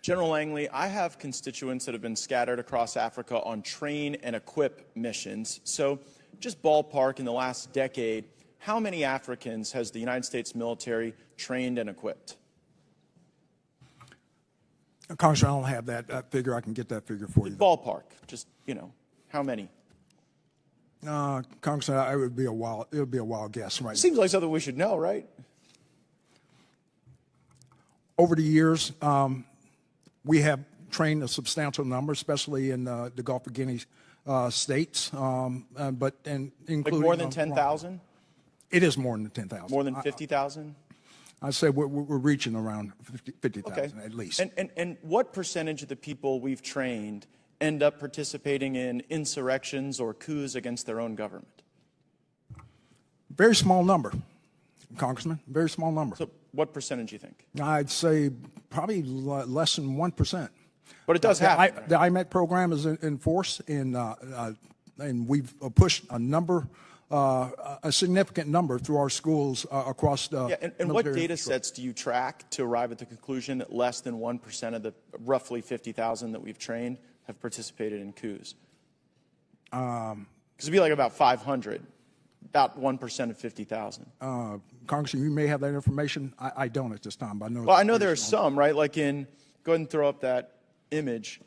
General Langley, I have constituents that have been scattered across Africa on train and equip missions. So just ballpark, in the last decade, how many Africans has the United States military trained and equipped? Congressman, I don't have that figure. I can get that figure for you. Ballpark, just, how many? Congressman, it would be a wild guess right now. Seems like something we should know, right? Over the years, we have trained a substantial number, especially in the Gulf of Guinea states, including like more than 10,000? It is more than 10,000. More than 50,000? I'd say we're reaching around 50,000 okay. at least. And what percentage of the people we've trained end up participating in insurrections or coups against their own government? Very small number, Congressman, very small number. So what percentage do you think? I'd say probably less than 1%. But it does happen. The IMET program is in force, and we've pushed a significant number through our schools across the and what data sets do you track to arrive at the conclusion that less than 1% of the roughly 50,000 that we've trained have participated in coups? Because it'd be like about 500, about 1% of 50,000. Congressman, you may have that information. I don't at this time, but I know. Well, I know there are some, right? Like go ahead and throw up that image.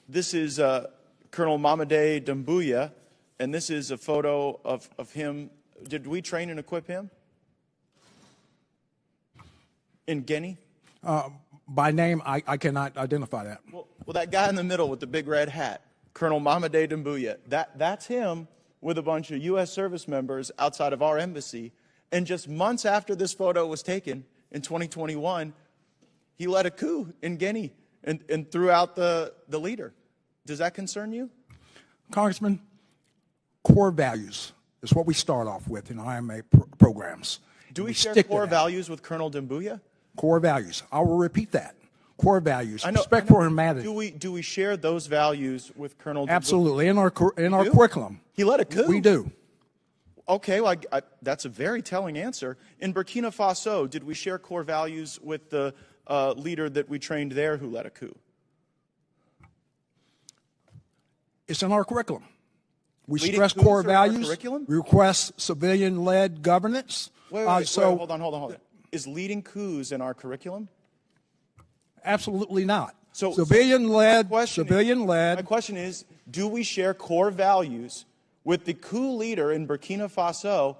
This is Colonel Mamadi Doumbouya, and this is a photo of him. Did we train and equip him in Guinea? By name, I cannot identify that. Well, that guy in the middle with the big red hat, Colonel Mamadi Doumbouya, that's him with a bunch of U.S. service members outside of our embassy. And just months after this photo was taken in 2021, he led a coup in Guinea and threw out the leader. Does that concern you? Congressman, core values is what we start off with in IMA programs. Do we share core values with Colonel Doumbouya? Core values. I will repeat that. Core values. Respect for humanity. Do we share those values with Colonel Doumbouya? Absolutely. In our curriculum. He led a coup? We do. Okay, well, that's a very telling answer. In Burkina Faso, did we share core values with the leader that we trained there who led a coup? It's in our curriculum. We Leading stress coups core are in our values. curriculum? We request civilian-led governance. Wait, hold on. Is leading coups in our curriculum? Absolutely not. So civilian-led. My question is, do we share core values with the coup leader in Burkina Faso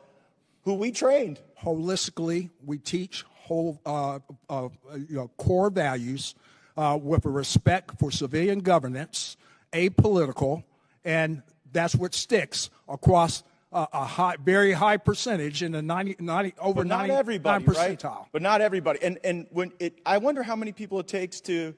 who we trained? Holistically, we teach core values with a respect for civilian governance, apolitical, and that's what sticks across a very high percentage in the 99 percentile. Right? But not everybody. And I wonder how many people it takes to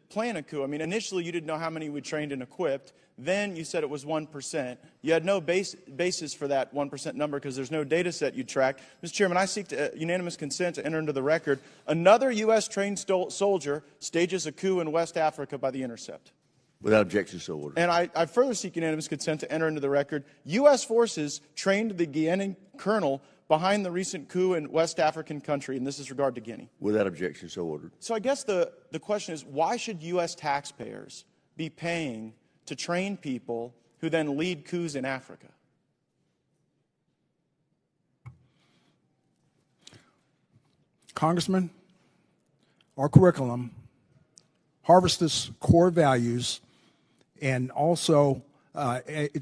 plan a coup. I mean, initially you didn't know how many we trained and equipped. Then you said it was 1%. You had no basis for that 1% number because there's no data set you tracked. Mr. Chairman, I seek unanimous consent to enter into the record. Another U.S. trained soldier stages a coup in West Africa by the Intercept. Without objection, so ordered. And I further seek unanimous consent to enter into the record. U.S. forces trained the Guinean colonel behind the recent coup in West African country, and this is regard to Guinea. Without objection, so ordered. So I guess the question is, why should U.S. taxpayers be paying to train people who then lead coups in Africa? Congressman, our curriculum harvests core values and also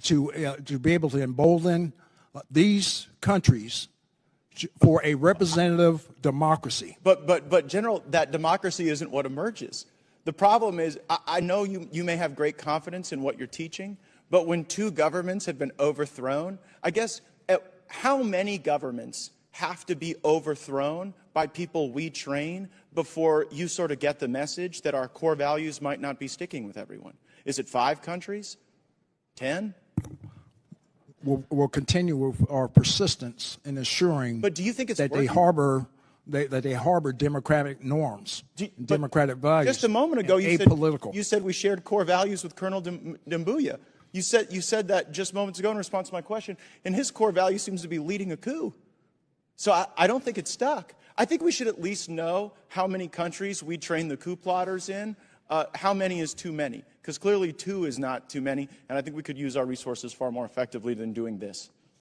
to be able to embolden these countries for a representative democracy. But General, that democracy isn't what emerges. The problem is, I know you may have great confidence in what you're teaching, but when two governments have been overthrown, I guess how many governments have to be overthrown by people we train before you sort of get the message that our core values might not be sticking with everyone? Is it 5 countries? 10? We'll continue with our persistence in assuring but do you think it's that working? they harbor democratic norms, democratic values. Just a moment ago, you said we shared core values with Colonel Doumbouya. You said that just moments ago in response to my question, and his core value seems to be leading a coup. So I don't think it's stuck. I think we should at least know how many countries we train the coup plotters in how many is too many? Because clearly 2 is not too many, and I think we could use our resources far more effectively than doing this.